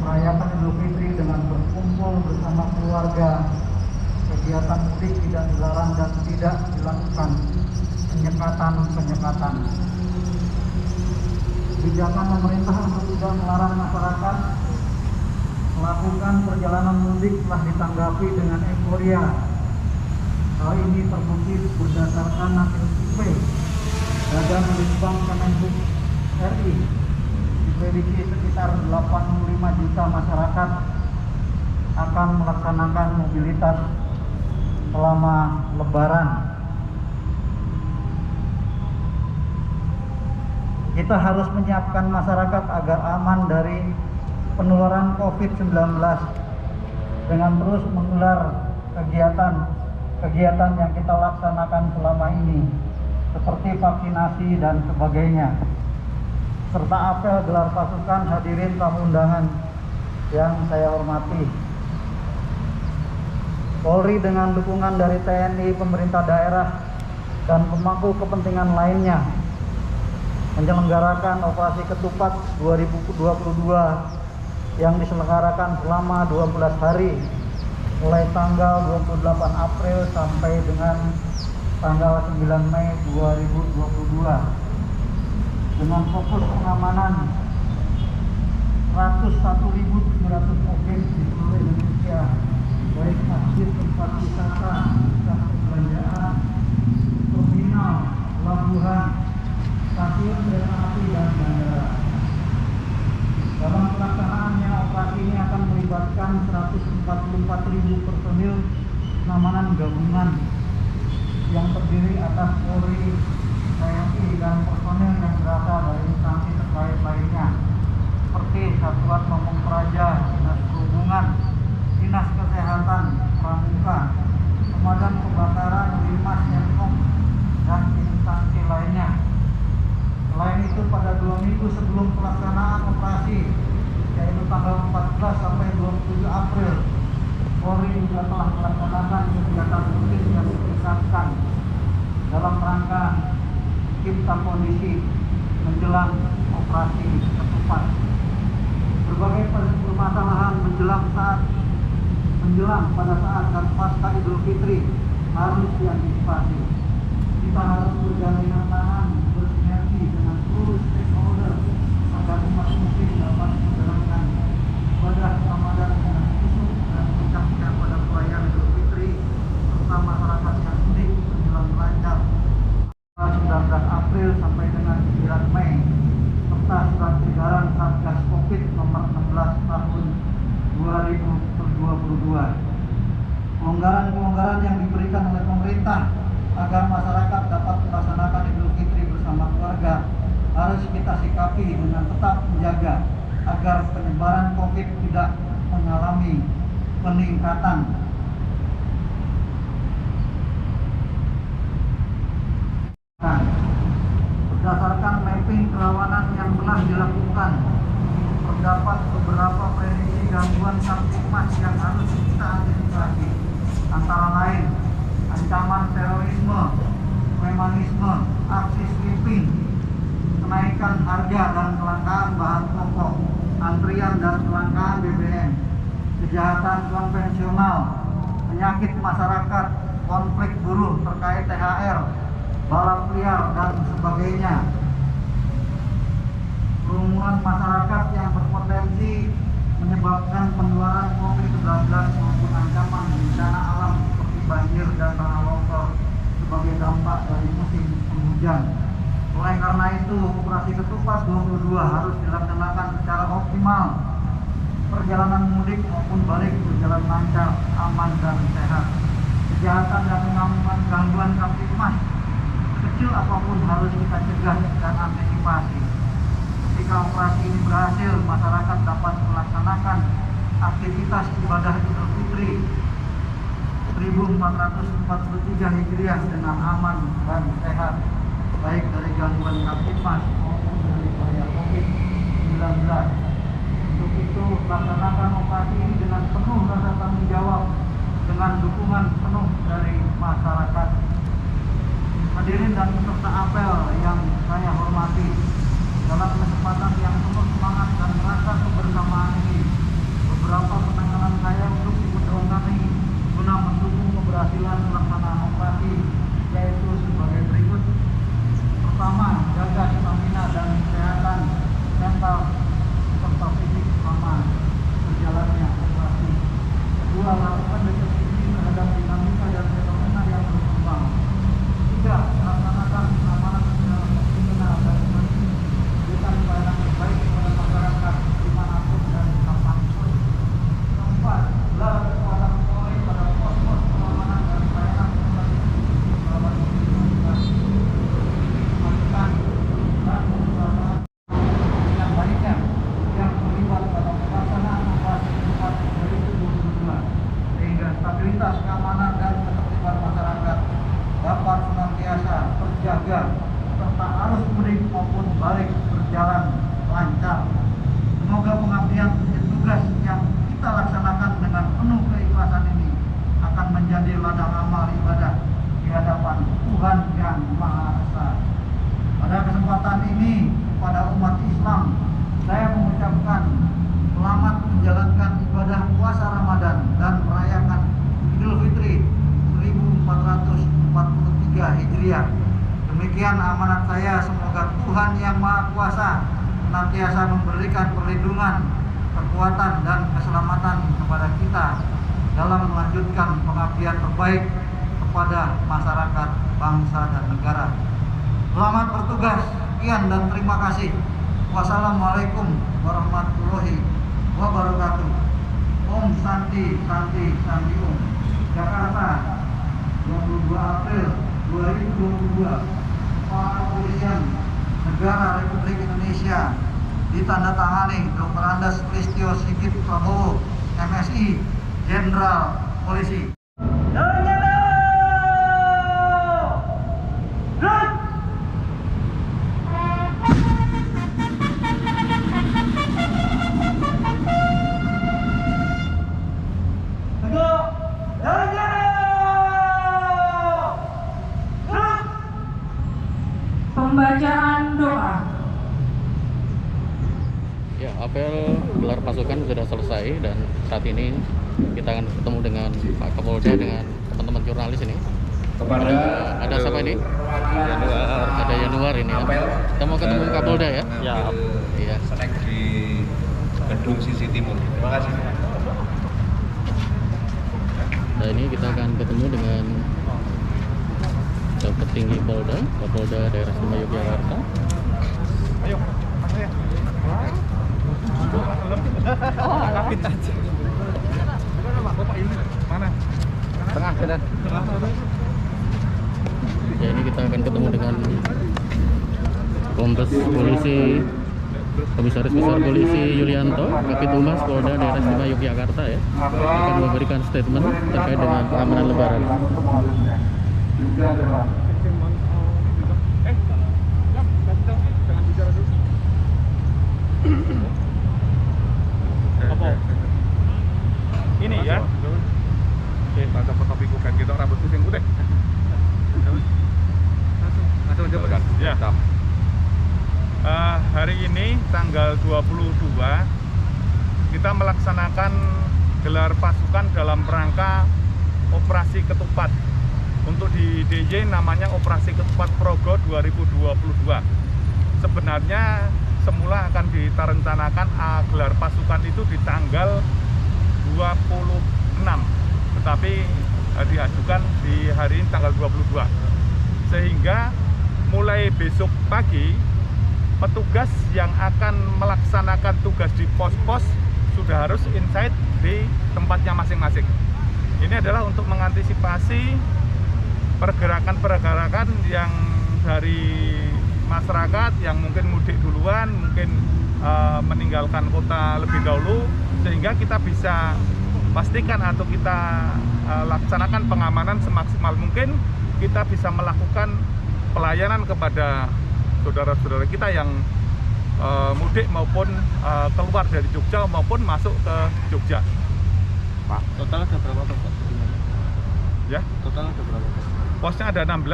merayakan Idul Fitri dengan berkumpul bersama keluarga. Kegiatan mudik tidak dilarang dan tidak dilakukan penyekatan. Kebijakan pemerintah untuk tidak melarang masyarakat melakukan perjalanan mudik telah ditanggapi dengan euforia. Hal ini terbukti berdasarkan hasil survei Badan Litbang Kemenhub RI. Diprediksi sekitar 85 juta masyarakat akan melaksanakan mobilitas selama Lebaran. Kita harus menyiapkan masyarakat agar aman dari penularan COVID-19 dengan terus menggelar kegiatan yang kita laksanakan selama ini, seperti vaksinasi dan sebagainya, serta apel gelar pasukan. Hadirin tamu undangan yang saya hormati, Polri dengan dukungan dari TNI, pemerintah daerah, dan pemangku kepentingan lainnya menyelenggarakan operasi Ketupat 2022 yang diselenggarakan selama 12 hari mulai tanggal 28 April sampai dengan tanggal 9 Mei 2022 dengan fokus pengamanan 101.700 objek di seluruh Indonesia, baik masjid, tempat wisata, pusat perbelanjaan, terminal, pelabuhan, stasiun kereta api, dan bandara. Dalam pelaksanaannya, operasi ini akan melibatkan 144.000 personil pengamanan gabungan yang terdiri atas Polri, TNI, dan personil yang berasal dari instansi terkait lainnya seperti Satuan Pamong Praja, Dinas Perhubungan, Dinas Kesehatan, Pramuka, Pemadam Kebakaran, Limas, Senkom, dan instansi lainnya. Selain itu, pada 2 minggu sebelum pelaksanaan operasi, yaitu tanggal 14 sampai 27 April, Polri juga telah melaksanakan kegiatan rutin yang dipusatkan dalam rangka cipta kondisi menjelang operasi Ketupat. Berbagai permasalahan menjelang pada saat dan pasca Idul Fitri harus diantisipasi. Kita harus bergandengan tangan, bersinergi dengan seluruh stakeholder agar umat muslim dapat menjalankan ibadah Ramadan dengan khusyuk dan puncaknya pada perayaan Idul Fitri serta masyarakat yang mudik berjalan lancar 19 April sampai dengan 9 Mei serta surat edaran Satgas Covid nomor 16 tahun 2022. Kelonggaran yang diberikan oleh pemerintah agar masyarakat dapat melaksanakan Idul Fitri bersama keluarga harus kita sikapi dengan tetap menjaga agar penyebaran COVID tidak mengalami peningkatan. Berdasarkan mapping kerawanan yang telah dilakukan, terdapat beberapa prediksi gangguan kamtipmas yang harus kita antisipasi, antara lain ancaman terorisme, premanisme, aksi sweeping, kenaikan harga dan kelangkaan bahan pokok, antrian dan kelangkaan BBM, kejahatan konvensional, penyakit masyarakat, konflik buruh terkait THR, balap liar, dan sebagainya. Kerumunan masyarakat yang berpotensi menyebabkan penularan COVID-19 maupun ancaman bencana alam seperti banjir dan tanah longsor sebagai dampak dari musim penghujan. Oleh karena itu, operasi Ketupat 22 harus dilaksanakan secara optimal. Perjalanan mudik maupun balik berjalan lancar, aman, dan sehat. Kejahatan dan gangguan kamtipmas kecil apapun harus kita cegah dan antisipasi. Ketika operasi ini berhasil, masyarakat dapat melaksanakan aktivitas ibadah Idul Fitri 1443 Hijriah dengan aman dan sehat, baik dari gangguan kamtipmas maupun dari bahaya COVID-19. Untuk itu, laksanakan operasi ini dengan penuh rasa tanggung jawab dengan dukungan penuh dari masyarakat. Hadirin dan peserta apel yang saya hormati, dalam kesempatan yang penuh semangat senantiasa memberikan perlindungan, kekuatan, dan keselamatan kepada kita dalam melanjutkan pengabdian terbaik kepada masyarakat, bangsa, dan negara. Selamat bertugas, sekian dan terima kasih. Wassalamualaikum warahmatullahi wabarakatuh. Om Santi Santi Santi Om. Jakarta, 22 April 2022. Kepala Kepolisian Negara Republik Indonesia ditandatangani Dr. Andes Listio Sigit Prabowo, MSI, Jenderal Polisi. Pembacaan doa. Ya, apel gelar pasukan sudah selesai dan saat ini kita akan ketemu dengan Pak Kapolda dengan teman-teman jurnalis ini. Ada siapa ini? Januar. Ada Januar ini. Apel. Kita mau ketemu Kapolda ya? Ya. Iya. Snack di gedung Sisi Timur. Terima kasih. Nah, ini kita akan ketemu dengan petinggi Polda, Kapolda Daerah Istimewa Yogyakarta. Ayo, masuk ya. Oh, rapid aja. Bapak ini mana? Tengah dan. Ya, ini kita akan ketemu dengan Kombes Polisi Komisaris Besar Polisi Yulianto, Kabid Humas Polda Daerah Istimewa Yogyakarta ya, akan memberikan statement terkait dengan pengamanan Lebaran. Apa? Ini ya. Oke, mantap topiku kan kita rambut pusing udah. Langsung jawab. Ya. Hari ini tanggal 22 kita melaksanakan gelar pasukan dalam rangka Operasi Ketupat. Untuk di DJ namanya Operasi Ketupat Progo 2022. Sebenarnya semula akan ditarencanakan gelar pasukan itu di tanggal 26, tetapi diajukan di hari ini tanggal 22. Sehingga mulai besok pagi petugas yang akan melaksanakan tugas di pos-pos sudah harus inside di tempatnya masing-masing. Ini adalah untuk mengantisipasi pergerakan-pergerakan yang dari masyarakat yang mungkin mudik duluan, mungkin meninggalkan kota lebih dahulu, sehingga kita bisa pastikan atau kita laksanakan pengamanan semaksimal mungkin. Kita bisa melakukan pelayanan kepada saudara-saudara kita yang mudik maupun keluar dari Jogja maupun masuk ke Jogja. Pak, total ada berapa Pak? Ya, Total ada berapa Pak? Posnya ada 16,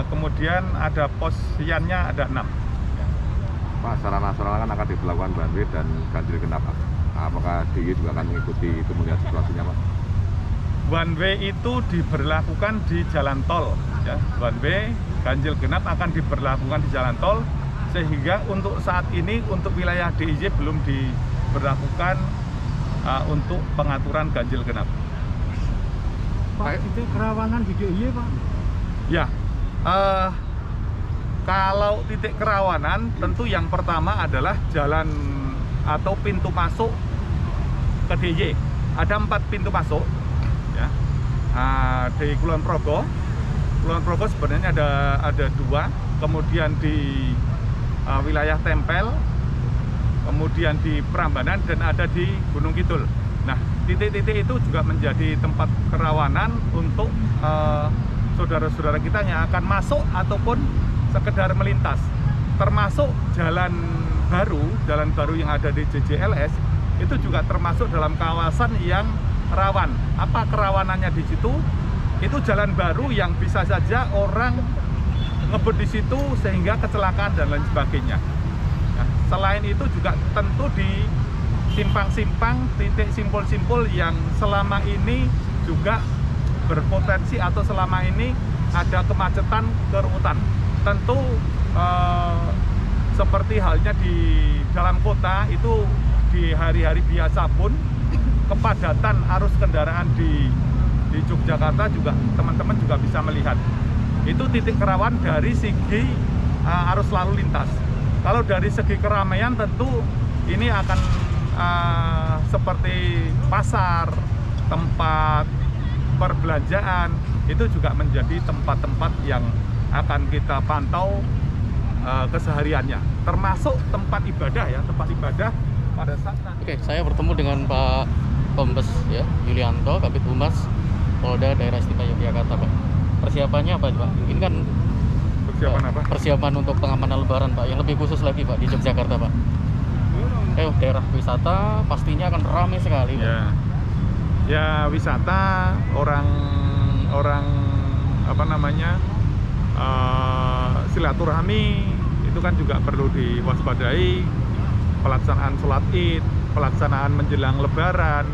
kemudian ada pos siannya ada 6. Pak, secara nasional kan akan diberlakukan one way dan ganjil genap, Pak. Apakah DIY juga akan mengikuti itu melihat situasinya, Pak? One way itu diberlakukan di jalan tol, ya. One way, ganjil genap akan diberlakukan di jalan tol, sehingga untuk saat ini untuk wilayah DIY belum diberlakukan untuk pengaturan ganjil genap. Pak, itu kerawanan di DIY Pak? Ya, kalau titik kerawanan tentu yang pertama adalah jalan atau pintu masuk ke DIY. Ada 4 pintu masuk, ya. Di Kulon Progo. Kulon Progo sebenarnya ada 2, kemudian di wilayah Tempel, kemudian di Prambanan, dan ada di Gunung Kidul. Nah, titik-titik itu juga menjadi tempat kerawanan untuk saudara-saudara kita yang akan masuk ataupun sekedar melintas. Termasuk jalan baru yang ada di JJLS itu juga termasuk dalam kawasan yang rawan. Apa kerawanannya di situ? Itu jalan baru yang bisa saja orang ngebut di situ sehingga kecelakaan dan lain sebagainya. Nah, selain itu juga tentu di simpang-simpang, titik simpul-simpul yang selama ini juga berpotensi atau selama ini ada kemacetan, kerutan. Tentu seperti halnya di dalam kota itu di hari-hari biasa pun kepadatan arus kendaraan di Yogyakarta juga teman-teman juga bisa melihat. Itu titik rawan dari segi arus lalu lintas. Kalau dari segi keramaian tentu ini akan seperti pasar, tempat perbelanjaan, itu juga menjadi tempat-tempat yang akan kita pantau kesehariannya, termasuk tempat ibadah ya, tempat ibadah pada saat nanti. Oke, saya bertemu dengan Pak Kombes ya, Yulianto, Kabid Humas Polda Daerah Istimewa Yogyakarta, Pak. Persiapannya apa, Pak? Ini kan Persiapan apa? persiapan untuk pengamanan Lebaran, Pak, yang lebih khusus lagi, Pak, di Yogyakarta, Pak. Daerah wisata pastinya akan ramai sekali, Pak. Ya wisata orang apa namanya silaturahmi itu kan juga perlu diwaspadai. Pelaksanaan sholat Id, pelaksanaan menjelang Lebaran,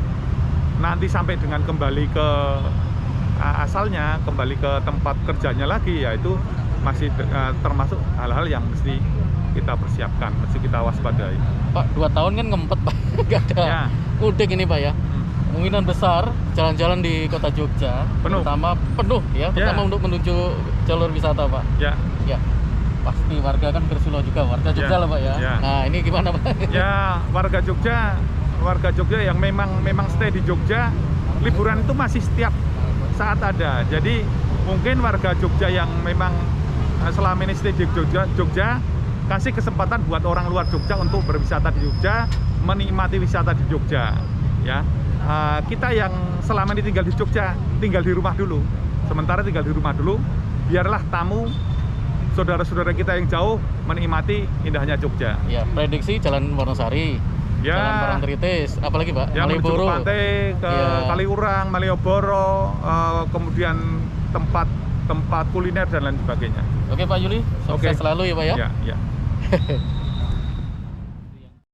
nanti sampai dengan kembali ke asalnya, kembali ke tempat kerjanya lagi, yaitu masih termasuk hal-hal yang mesti kita persiapkan, mesti kita waspadai. Pak, 2 tahun kan ngempet, Pak. Nggak ada mudik ini, Pak ya. Kemungkinan besar jalan-jalan di kota Jogja terutama penuh ya, terutama untuk menuju jalur wisata, Pak. Ya. Pasti warga kan bersulau juga, warga Jogja lah, Pak ya. Nah, ini gimana, Pak? Ya, warga Jogja yang memang stay di Jogja, liburan itu masih setiap saat ada. Jadi mungkin warga Jogja yang memang selama ini stay di Jogja kasih kesempatan buat orang luar Jogja untuk berwisata di Jogja, menikmati wisata di Jogja, ya. Kita yang selama ini tinggal di Jogja, tinggal di rumah dulu. Sementara tinggal di rumah dulu, biarlah tamu saudara-saudara kita yang jauh menikmati indahnya Jogja. Ya, prediksi Jalan Wonosari, Jalan Parangtritis, apalagi, Pak? Ya, menuju ke pantai, ke Kaliurang, Malioboro, kemudian tempat kuliner dan lain sebagainya. Oke, Pak Yuli, sukses selalu ya, Pak ya. Ya.